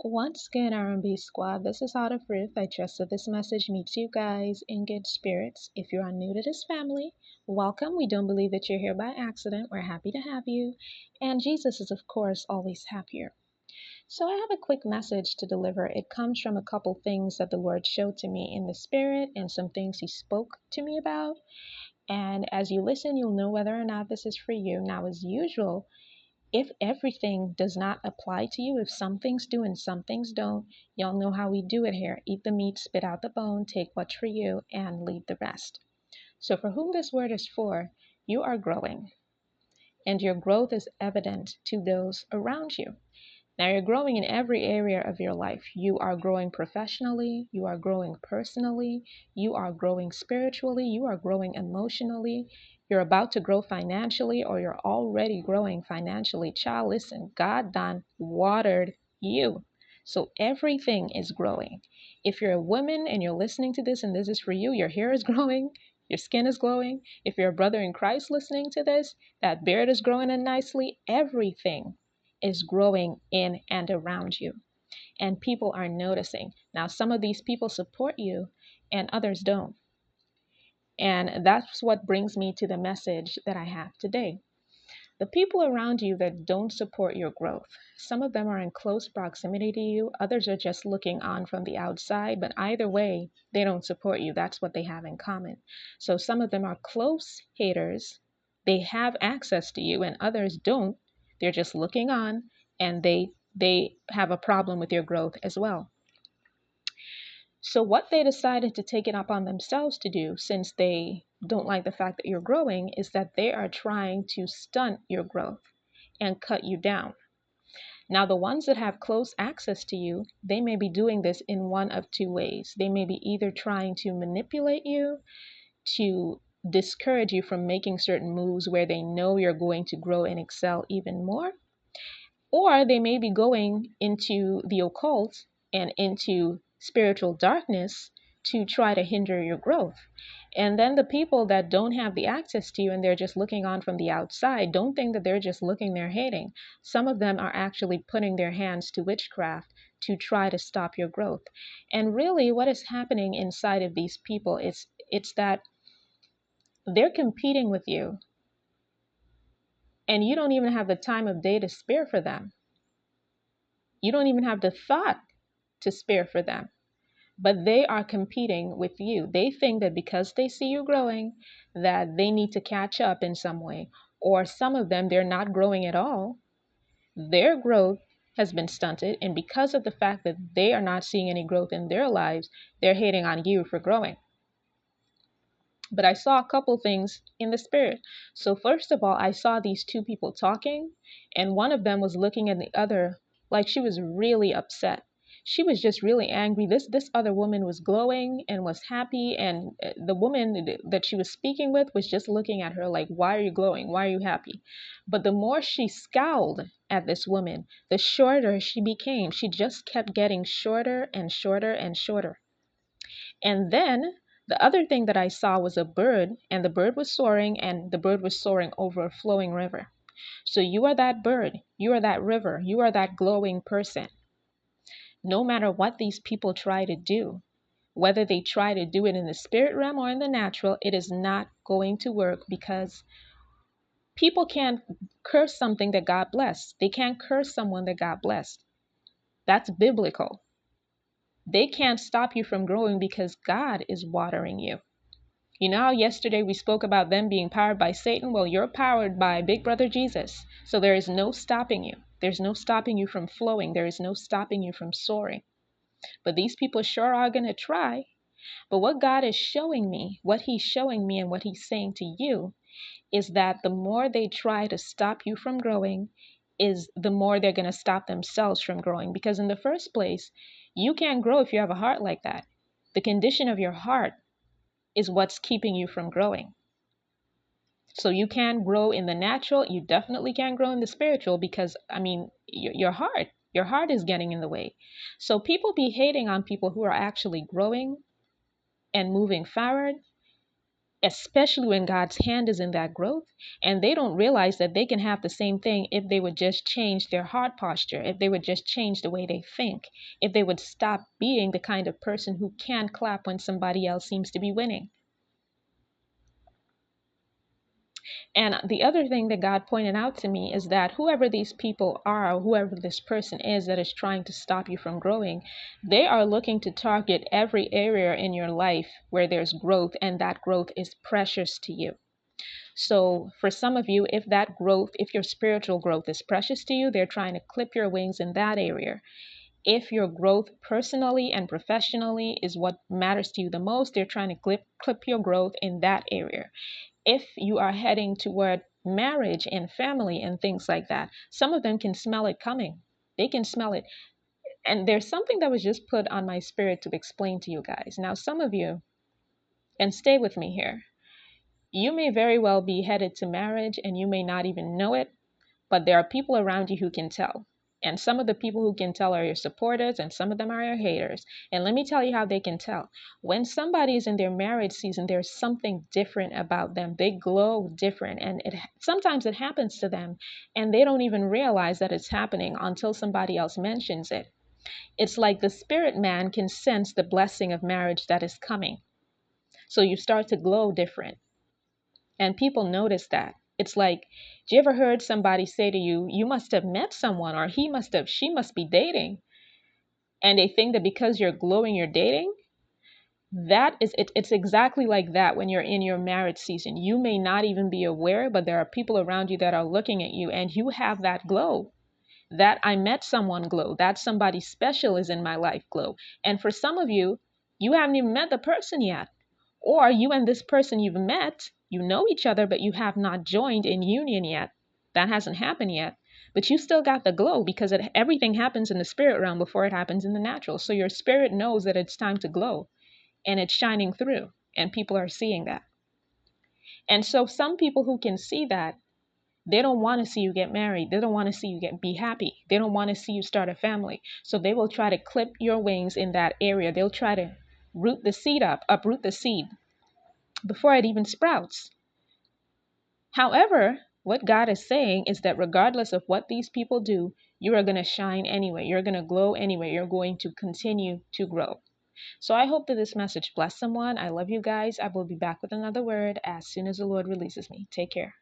Once again, R&B Squad, this is Out of Ruth. I trust that this message meets you guys in good spirits. If you are new to this family, welcome. We don't believe that you're here by accident. We're happy to have you. And Jesus is, of course, always happier. So I have a quick message to deliver. It comes from a couple things that the Lord showed to me in the spirit and some things he spoke to me about. And as you listen, you'll know whether or not this is for you. Now, as usual, if everything does not apply to you, if some things do and some things don't, y'all know how we do it here. Eat the meat, spit out the bone, take what's for you, and leave the rest. So for whom this word is for, you are growing, and your growth is evident to those around you. Now you're growing in every area of your life. You are growing professionally, you are growing personally, you are growing spiritually, you are growing emotionally, you're about to grow financially, or you're already growing financially. Child, listen, God done watered you. So everything is growing. If you're a woman and you're listening to this and this is for you, your hair is growing, your skin is glowing. If you're a brother in Christ listening to this, that beard is growing in nicely. Everything is growing in and around you, and people are noticing. Now, some of these people support you and others don't, and that's what brings me to the message that I have today. The people around you that don't support your growth, some of them are in close proximity to you, others are just looking on from the outside, but either way, they don't support you. That's what they have in common. So some of them are close haters. They have access to you and others don't. They're just looking on, and they have a problem with your growth as well. So what they decided to take it upon themselves to do, since they don't like the fact that you're growing, is that they are trying to stunt your growth and cut you down. Now, the ones that have close access to you, they may be doing this in one of two ways. They may be either trying to manipulate you, to discourage you from making certain moves where they know you're going to grow and excel even more, or they may be going into the occult and into spiritual darkness to try to hinder your growth. And then the people that don't have the access to you and they're just looking on from the outside, don't think that they're just looking there hating. Some of them are actually putting their hands to witchcraft to try to stop your growth. And really what is happening inside of these people, it's that they're competing with you, and you don't even have the time of day to spare for them. You don't even have the thought to spare for them, but they are competing with you. They think that because they see you growing, that they need to catch up in some way. Or some of them, they're not growing at all. Their growth has been stunted, and because of the fact that they are not seeing any growth in their lives, they're hating on you for growing. But I saw a couple things in the spirit. So first of all, I saw these two people talking, and one of them was looking at the other like she was really upset. She was just really angry. This other woman was glowing and was happy, and the woman that she was speaking with was just looking at her like, "Why are you glowing? Why are you happy?" But the more she scowled at this woman, the shorter she became. She just kept getting shorter and shorter and shorter. And then the other thing that I saw was a bird, and the bird was soaring, and the bird was soaring over a flowing river. So you are that bird, you are that river, you are that glowing person. No matter what these people try to do, whether they try to do it in the spirit realm or in the natural, it is not going to work, because people can't curse something that God blessed. They can't curse someone that God blessed. That's biblical. They can't stop you from growing because God is watering you. You know how yesterday we spoke about them being powered by Satan? Well, you're powered by Big Brother Jesus. So there is no stopping you. There's no stopping you from flowing. There is no stopping you from soaring. But these people sure are going to try. But what God is showing me, what he's showing me and what he's saying to you, is that the more they try to stop you from growing, is the more they're going to stop themselves from growing. Because in the first place, you can't grow if you have a heart like that. The condition of your heart is what's keeping you from growing. So you can grow in the natural, you definitely can grow in the spiritual, because your heart is getting in the way. So people be hating on people who are actually growing and moving forward, especially when God's hand is in that growth. And they don't realize that they can have the same thing if they would just change their heart posture, if they would just change the way they think, if they would stop being the kind of person who can clap when somebody else seems to be winning. And the other thing that God pointed out to me is that whoever these people are, or whoever this person is that is trying to stop you from growing, they are looking to target every area in your life where there's growth, and that growth is precious to you. So for some of you, if that growth, if your spiritual growth is precious to you, they're trying to clip your wings in that area. If your growth personally and professionally is what matters to you the most, they're trying to clip your growth in that area. If you are heading toward marriage and family and things like that, some of them can smell it coming. They can smell it. And there's something that was just put on my spirit to explain to you guys. Now, some of you, and stay with me here, you may very well be headed to marriage and you may not even know it, but there are people around you who can tell. And some of the people who can tell are your supporters, and some of them are your haters. And let me tell you how they can tell. When somebody is in their marriage season, there's something different about them. They glow different, and sometimes it happens to them, and they don't even realize that it's happening until somebody else mentions it. It's like the spirit man can sense the blessing of marriage that is coming. So you start to glow different. And people notice that. It's like, do you ever heard somebody say to you, you must have met someone, or she must be dating. And they think that because you're glowing, you're dating. That is it. It's exactly like that when you're in your marriage season. You may not even be aware, but there are people around you that are looking at you, and you have that glow. That I met someone glow. That somebody special is in my life glow. And for some of you, you haven't even met the person yet. Or you and this person you've met, you know each other, but you have not joined in union yet. That hasn't happened yet. But you still got the glow because everything happens in the spirit realm before it happens in the natural. So your spirit knows that it's time to glow, and it's shining through, and people are seeing that. And so some people who can see that, they don't want to see you get married. They don't want to see you be happy. They don't want to see you start a family. So they will try to clip your wings in that area. They'll try to uproot the seed before it even sprouts. However, what God is saying is that regardless of what these people do, you are going to shine anyway. You're going to glow anyway. You're going to continue to grow. So I hope that this message blessed someone. I love you guys. I will be back with another word as soon as the Lord releases me. Take care.